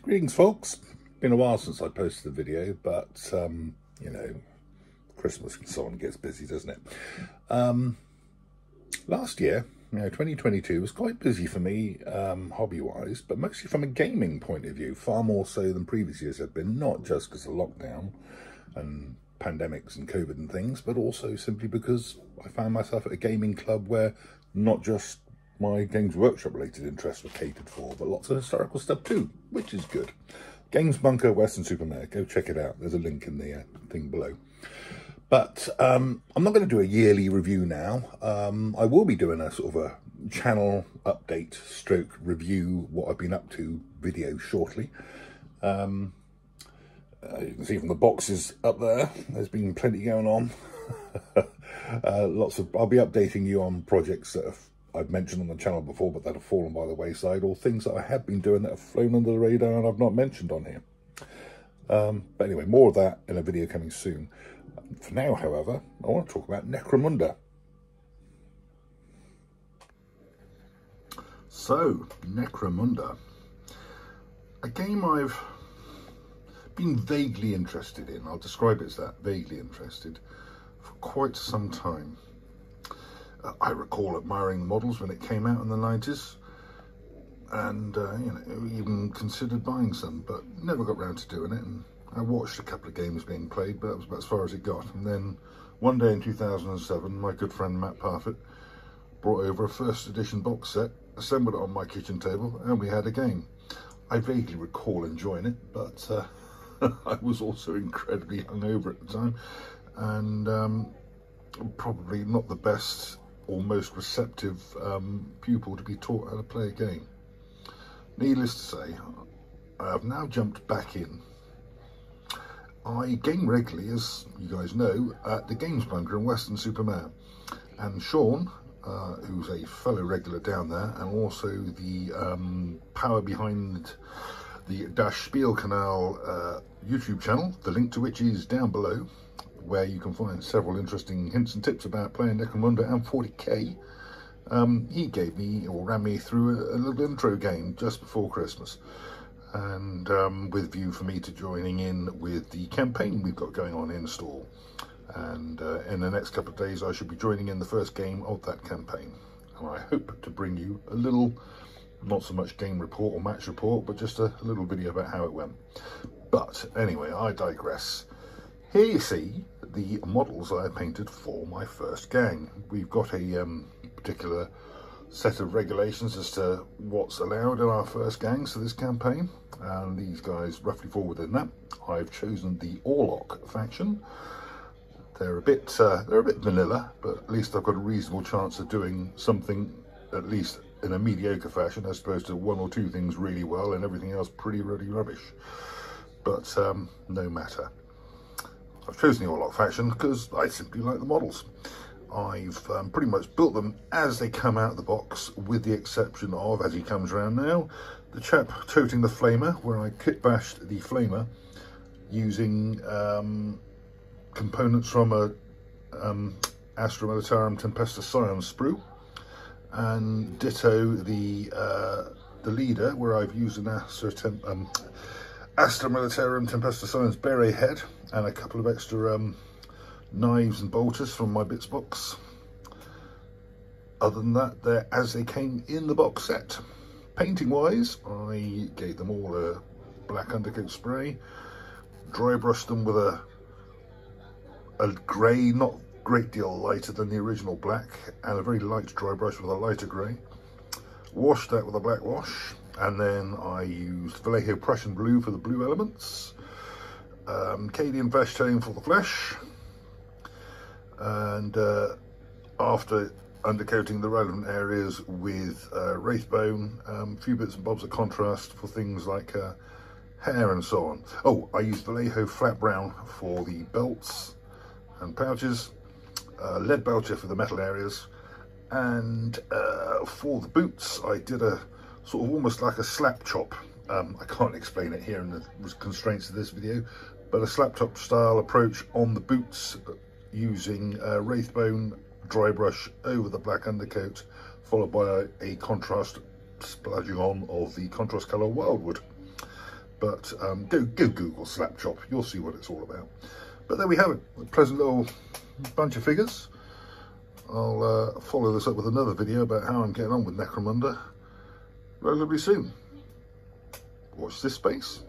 Greetings folks, been a while since I posted a video, but you know, Christmas and so on gets busy, doesn't it? Last year, 2022 was quite busy for me hobby-wise, but mostly from a gaming point of view, far more so than previous years have been, not just because of lockdown and pandemics and COVID and things, but also simply because I found myself at a gaming club where not just my Games Workshop related interests were catered for, but lots of historical stuff too, which is good. Games Bunker, Weston-super-Mare, go check it out. There's a link in the thing below. But I'm not going to do a yearly review now. I will be doing a sort of a channel update stroke review, what I've been up to video shortly. You can see from the boxes up there, there's been plenty going on. I'll be updating you on projects that I've mentioned on the channel before, but that have fallen by the wayside, or things that I have been doing that have flown under the radar and I've not mentioned on here. But anyway, more of that in a video coming soon. For now, however, I want to talk about Necromunda. So, Necromunda, a game I've been vaguely interested in. I'll describe it as that, vaguely interested, for quite some time. I recall admiring the models when it came out in the 90s, and you know, even considered buying some, but never got round to doing it. And I watched a couple of games being played, but that was about as far as it got. And then one day in 2007, my good friend Matt Parfitt brought over a first edition box set, assembled it on my kitchen table, and we had a game. I vaguely recall enjoying it, but I was also incredibly hungover at the time, and probably not the best or most receptive pupil to be taught how to play a game. Needless to say, I have now jumped back in. I game regularly, as you guys know, at the Games Bunker in Weston-super-Mare, and Shawn, who's a fellow regular down there, and also the power behind the Dash Spiel Canal YouTube channel, the link to which is down below, where you can find several interesting hints and tips about playing Necromunda and 40k. He gave me, or ran me through a little intro game just before Christmas, and with view for me to joining in with the campaign we've got going on in store. And in the next couple of days I should be joining in the first game of that campaign, and I hope to bring you a little, not so much game report or match report, but just a little video about how it went. But anyway, I digress. Here you see the models I painted for my first gang. We've got a particular set of regulations as to what's allowed in our first gangs for this campaign, and these guys roughly fall within that. I've chosen the Orlock faction. They're a bit vanilla, but at least I've got a reasonable chance of doing something at least in a mediocre fashion, as opposed to one or two things really well and everything else pretty rubbish. But no matter. I've chosen the Orlock faction because I simply like the models. I've pretty much built them as they come out of the box, with the exception of, as he comes around now, the chap toting the flamer, where I kit bashed the flamer using components from a Astra Militarum Tempesta Science sprue, and ditto the leader, where I've used an Astra Militarum Tempesta Science beret head and a couple of extra knives and bolters from my bits box. Other than that, they're as they came in the box set. Painting wise, I gave them all a black undercoat spray, dry brushed them with a grey, not a great deal lighter than the original black, and a very light dry brush with a lighter grey. Washed that with a black wash, and then I used Vallejo Prussian blue for the blue elements, Cadian flesh tone for the flesh, and after undercoating the relevant areas with wraithbone, a few bits and bobs of contrast for things like hair and so on. Oh, I used Vallejo flat brown for the belts and pouches, lead belcher for the metal areas, and for the boots I did a sort of almost like a slap chop. I can't explain it here in the constraints of this video, but a slap chop style approach on the boots, using wraithbone dry brush over the black undercoat, followed by a contrast splodging on of the contrast colour wildwood. But go Google slap chop, you'll see what it's all about. But there we have it, a pleasant little bunch of figures. I'll follow this up with another video about how I'm getting on with Necromunda relatively soon. Watch this space.